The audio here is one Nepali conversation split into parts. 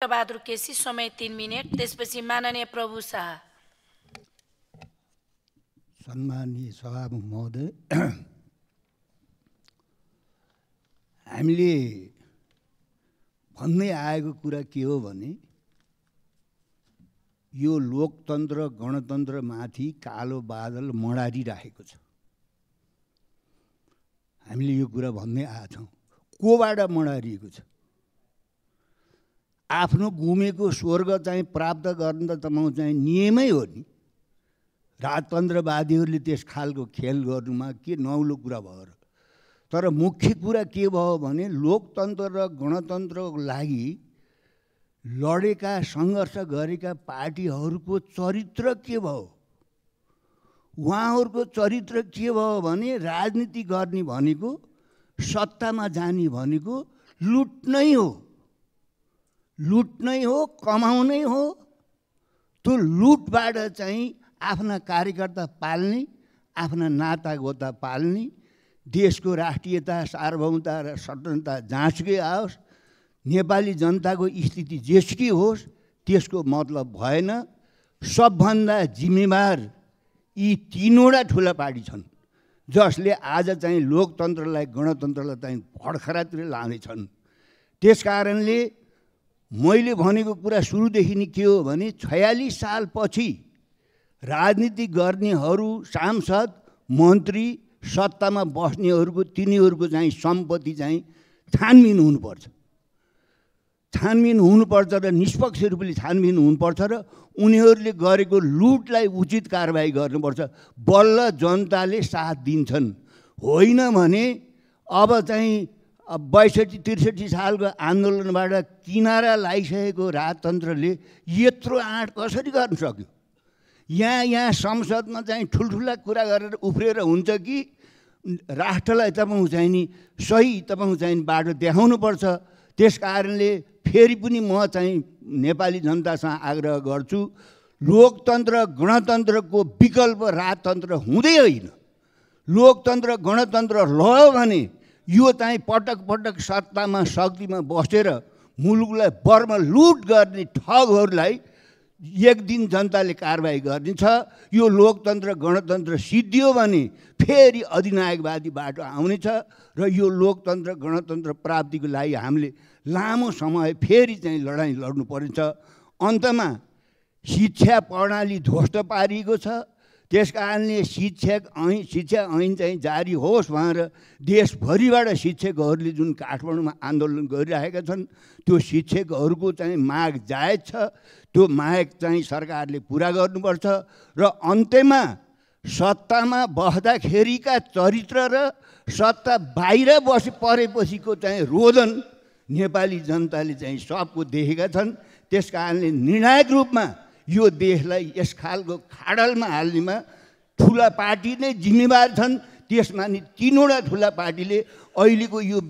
बहादुर केसी, समय 3 मिनेट। त्यसपछि माननीय प्रभु शाह। सम्माननीय सभामुख महोदय, हामीले भन्दै आएको कुरा के हो भने यो लोकतन्त्र गणतन्त्रमाथि कालो बादल मडारिरहेको छ। हामीले यो कुरा भन्दै आएछौँ। कोबाट मडारिएको छ? आफ्नो गुमेको स्वर्ग चाहिँ प्राप्त गर्न त तपाईँ चाहिँ नियमै हो नि। राजतन्त्रवादीहरूले त्यस खालको खेल गर्नुमा के नौलो कुरा भयो र? तर मुख्य कुरा के भयो भने लोकतन्त्र र गणतन्त्रको लागि लडेका सङ्घर्ष गरेका पार्टीहरूको चरित्र के भयो? उहाँहरूको चरित्र के भयो भने राजनीति गर्ने भनेको, सत्तामा जाने भनेको लुट्नै हो, लुट्नै हो, कमाउनै हो। त्यो लुटबाट चाहिँ आफ्ना कार्यकर्ता पाल्ने, आफ्ना नातागोता पाल्ने, देशको राष्ट्रियता, सार्वभौमता र स्वतन्त्रता जाँचकै आओस्, नेपाली जनताको स्थिति जेसुकै होस्, त्यसको मतलब भएन। सबभन्दा जिम्मेवार यी तीनवटा ठुला पार्टी छन् जसले आज चाहिँ लोकतन्त्रलाई, गणतन्त्रलाई चाहिँ भडखरातिर लाँदैछन्। त्यस कारणले मैले भनेको कुरा सुरुदेखि नै के हो भने 46 सालपछि राजनीति गर्नेहरू, सांसद, मन्त्री, सत्तामा बस्नेहरूको तिनीहरूको चाहिँ सम्पत्ति चाहिँ छानबिन हुनुपर्छ। छानबिन हुनुपर्छ र निष्पक्ष रूपले छानबिन हुनुपर्छ र उनीहरूले गरेको लुटलाई उचित कारबाही गर्नुपर्छ। बल्ल जनताले साथ दिन्छन्। होइन भने अब चाहिँ 62-63 सालको आन्दोलनबाट किनारा लगाइसकेको राजतन्त्रले यत्रो आँट कसरी गर्न सक्यो? यहाँ संसदमा चाहिँ ठुल्ठुला कुरा गरेर उफ्रेर हुन्छ कि राष्ट्रलाई तपाईँ चाहिँ नि सही तपाईँ चाहिँ बाटो देखाउनुपर्छ। त्यस कारणले फेरि पनि म चाहिँ नेपाली जनतासँग आग्रह गर्छु, लोकतन्त्र गणतन्त्रको विकल्प राजतन्त्र हुँदै होइन। लोकतन्त्र गणतन्त्र लयो भने यो चाहिँ पटक पटक सत्तामा शक्तिमा बसेर मुलुकलाई बर्मा लुट गर्ने ठगहरूलाई एक दिन जनताले कारबाही गरिदिन्छ। यो लोकतन्त्र गणतन्त्र सिद्धियो भने फेरि अधिनायकवादी बाटो आउनेछ र यो लोकतन्त्र गणतन्त्र प्राप्तिको लागि हामीले लामो समय फेरि चाहिँ लडाइँ लड्नु पर्नेछ। अन्तमा शिक्षा प्रणाली ध्वस्त पारिएको छ। त्यस कारणले शिक्षा ऐन चाहिँ जारी होस् भनेर देशभरिबाट शिक्षकहरूले जुन काठमाडौँमा आन्दोलन गरिरहेका छन्, त्यो शिक्षकहरूको चाहिँ माग जायज छ। त्यो माग चाहिँ सरकारले पुरा गर्नुपर्छ र अन्त्यमा सत्तामा बस्दाखेरिका चरित्र र सत्ता बाहिर परेपछिको चाहिँ रोदन नेपाली जनताले चाहिँ सबको देखेका छन्। त्यस कारणले निर्णायक रूपमा यो देशलाई यस खालको खाडलमा हाल्नेमा ठुला पार्टी नै जिम्मेवार छन्। त्यसमा नि तीनवटा ठुला पार्टीले अहिलेको यो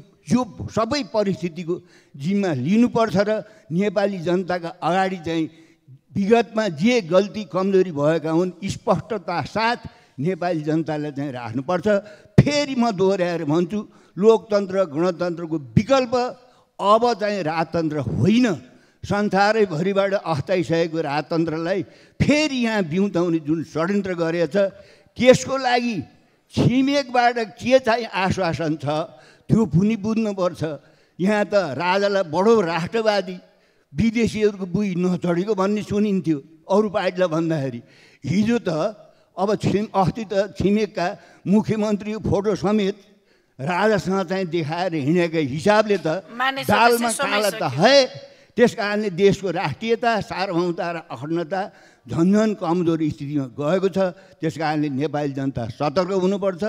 सबै परिस्थितिको जिम्मा लिनुपर्छ र नेपाली जनताका अगाडि चाहिँ विगतमा जे गल्ती कमजोरी भएका हुन् स्पष्टता साथ नेपाली जनतालाई चाहिँ राख्नुपर्छ। फेरि म दोहोऱ्याएर भन्छु, लोकतन्त्र गणतन्त्रको विकल्प अब चाहिँ राजतन्त्र होइन। संसारैभरिबाट अस्ताइसकेको राजतन्त्रलाई फेरि यहाँ बिउताउने जुन षड्यन्त्र गरेछ, त्यसको लागि छिमेकबाट के चाहिँ आश्वासन छ त्यो पनि बुझ्नुपर्छ। यहाँ त राजालाई बडो राष्ट्रवादी, विदेशीहरूको बुझी नचढेको भन्ने सुनिन्थ्यो अरू पार्टीलाई भन्दाखेरि। हिजो त अब अस्ति त छिमेकका मुख्यमन्त्री फोटो समेत राजासँग चाहिँ देखाएर हिँडेको हिसाबले त दालमा काला त है। त्यस कारणले देशको राष्ट्रियता, सार्वभौमता र अखण्डता झन्झन कमजोर स्थितिमा गएको छ। त्यस कारणले नेपाली जनता सतर्क हुनुपर्छ।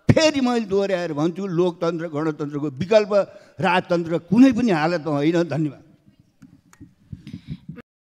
फेरि मैले दोहोऱ्याएर भन्छु, लोकतन्त्र गणतन्त्रको विकल्प राजतन्त्र कुनै पनि हालतमा होइन। धन्यवाद।